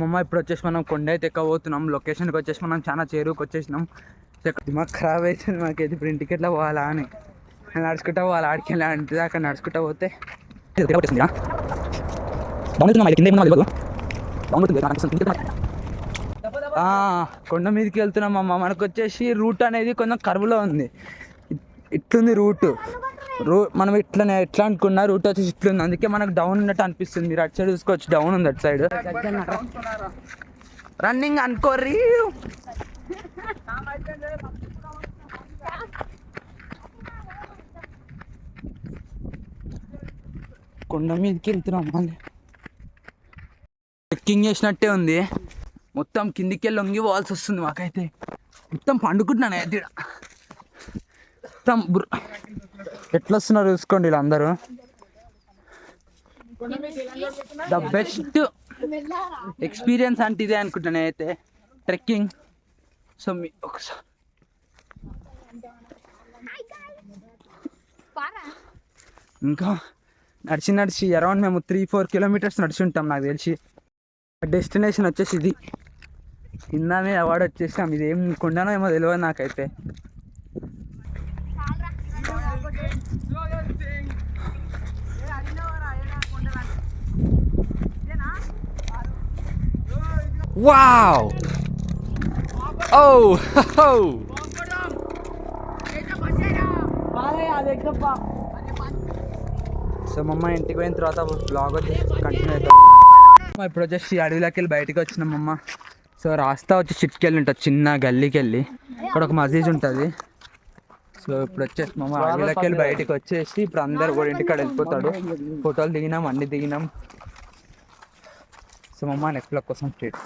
మమ్మ ఇప్పుడు వచ్చేసి మనం కొండ అయితే ఎక్కబోతున్నాం. లొకేషన్కి వచ్చేసి మనం చాలా చేరువుకి వచ్చేసినాం. మాకు ఖరాబ్ అవుతుంది మాకైతే ఇప్పుడు ఇంటికి ఎట్లా పోవాలా అని. నడుచుకుంటా పోవాలి ఆడికి వెళ్ళా అంటే అక్కడ నడుచుకుంటా పోతే కొండ మీదకి వెళ్తున్నాం అమ్మ. మనకు వచ్చేసి రూట్ అనేది కొంచెం కరువులో ఉంది. ఇట్లుంది రూట్. మనం ఎట్లా అనుకున్నా రూట్ వచ్చేసి ఇట్లుంది. అందుకే మనకు డౌన్ ఉన్నట్టు అనిపిస్తుంది. మీరు అటు సైడ్ చూసుకోవచ్చు, డౌన్ ఉంది అటు సైడ్. రన్నింగ్ అనుకోర్రీ. కొండ మీదకి వెళ్తున్నాం మళ్ళీ. ట్రెక్కింగ్ చేసినట్టే ఉంది. మొత్తం కిందికి వెళ్ళి లొంగి పోవాల్సి వస్తుంది మాకైతే. మొత్తం పండుకుంటున్నాను అయితే. మొత్తం ఎట్లా వస్తున్నారు చూసుకోండి వీళ్ళందరూ. ద బెస్ట్ ఎక్స్పీరియన్స్ అంటే ఇదే అనుకుంటాను అయితే ట్రెక్కింగ్. సో మీ ఒకసారి ఇంకా నడిచి అరౌండ్ మేము 3-4 కిలోమీటర్స్ నడిచి ఉంటాం నాకు తెలిసి. డెస్టినేషన్ వచ్చేసి ఇది. కిందనే అవార్డు వచ్చేసినాం. ఇది ఏం కొండనో ఏమో తెలియదు నాకైతే. వావ్ ఓ సో మమ్మ ఇంటికి పోయిన తర్వాత బ్లాగ్ వచ్చి కంటిన్యూ అవుతాం. ఇప్పుడు వచ్చేసి అడవిలోకి వెళ్ళి బయటకు వచ్చినామమ్మ. సో రాస్తా వచ్చి చిట్కెళ్ళి ఉంటుంది, చిన్న గల్లీకి వెళ్ళి. ఇక్కడ ఒక మసీద్ ఉంటుంది. సో ఇప్పుడు వచ్చేసి మమ్మ అడవిలోకి వెళ్ళి బయటకు వచ్చేసి ఇప్పుడు అందరు కూడా ఇంటికాడ వెళ్ళిపోతాడు. ఫోటోలు దిగినాం, అన్ని దిగినాం. సో మమ్మ నెక్స్ట్ బ్లాగ్ కోసం స్ట్రీట్.